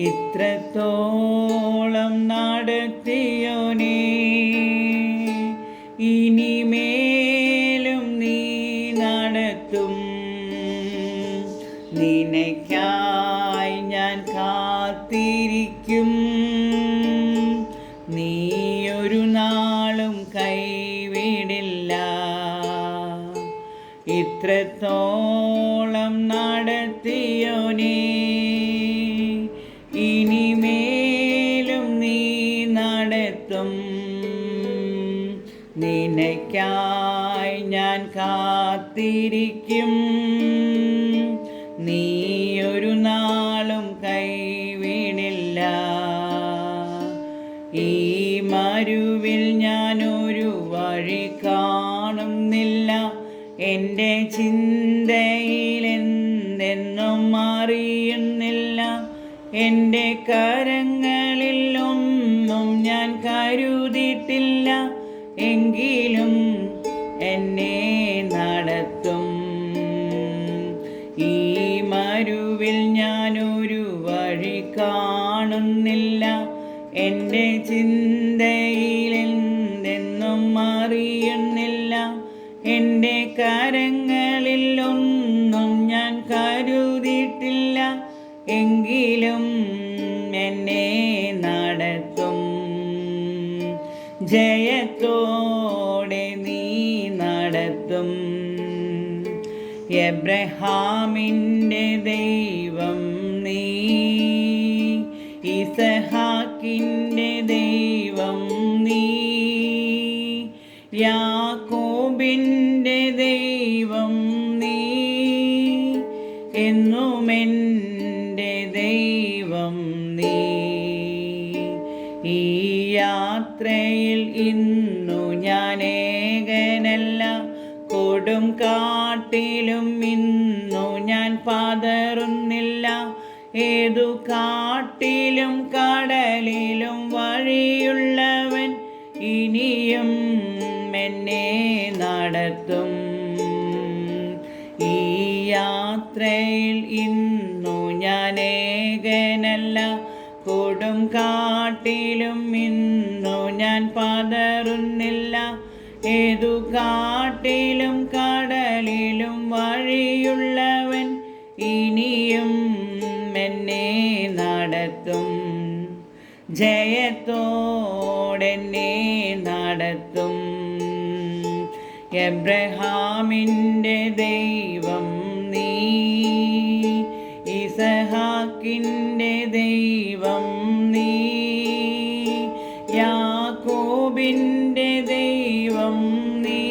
ഇത്രത്തോളം നടത്തിയോനേ, ഇനിമേലും നീ നടത്തും. നിനക്കായി ഞാൻ കാത്തിരിക്കും. നീയൊരു നാളും കൈവിടില്ല. ഇത്രത്തോളം നടത്തിയോനേ, ഇനിമേലും നീ നടത്തും. നിനക്കായി ഞാൻ കാത്തിരിക്കും. നീയൊരു നാളും കൈവിടില്ല. ഈ മരുവിൽ ഞാനൊരു വഴി കാണുന്നില്ല. എൻ്റെ ചിന്തയിലെന്തെന്നും അറിയുന്നില്ല. എൻ്റെ കരങ്ങളിൽ ഒന്നും ഞാൻ കരുതിയിട്ടില്ല. എങ്കിലും എന്നെ നടത്തും. ഈ മരുവിൽ ഞാനൊരു വഴി കാണുന്നില്ല. എൻ്റെ ചിന്തയിലെന്തെന്നും അറിയുന്നില്ല. എൻ്റെ കരങ്ങളിൽ ഒന്നും ഞാൻ കരുതിയിട്ടില്ല. എങ്കിലും എന്നെ നടത്തും. ജയത്തോടെ നീ നടത്തും. എബ്രഹാമിൻ്റെ ദൈവം നീ, ഇസഹാക്കിൻ്റെ ദൈവം നീ, യാക്കോബിൻ്റെ ദൈവം നീ, എന്നുമെൻ്റെ ദൈവം നീ. ഈ യാത്രയിൽ ഇന്നു ഞാൻ ഏകനല്ല. കൊടും കാട്ടിലും ഇന്നു ഞാൻ പതറുന്നില്ല. ഏതു കാട്ടിലും കടലിലും വഴിയുള്ളവൻ ഇനിയും എന്നെ നടത്തും. ഈ യാത്രയിൽ ഇന്നു ഞാൻ ഏകനല്ല. കൊടും കാട്ടിലും ഇന്നു ഞാൻ പതറുന്നില്ല. ഏതു കാട്ടിലും കടലിലും വഴിയുള്ളവൻ ഇനിയും എന്നെ നടത്തും. ജയത്തോടെന്നെ നടത്തും. എബ്രഹാമിൻ്റെ ദൈവം നീ, ഇസഹാക്കിൻ്റെ ദൈവം നീ, യാക്കോബിൻ്റെ ദൈവം നീ,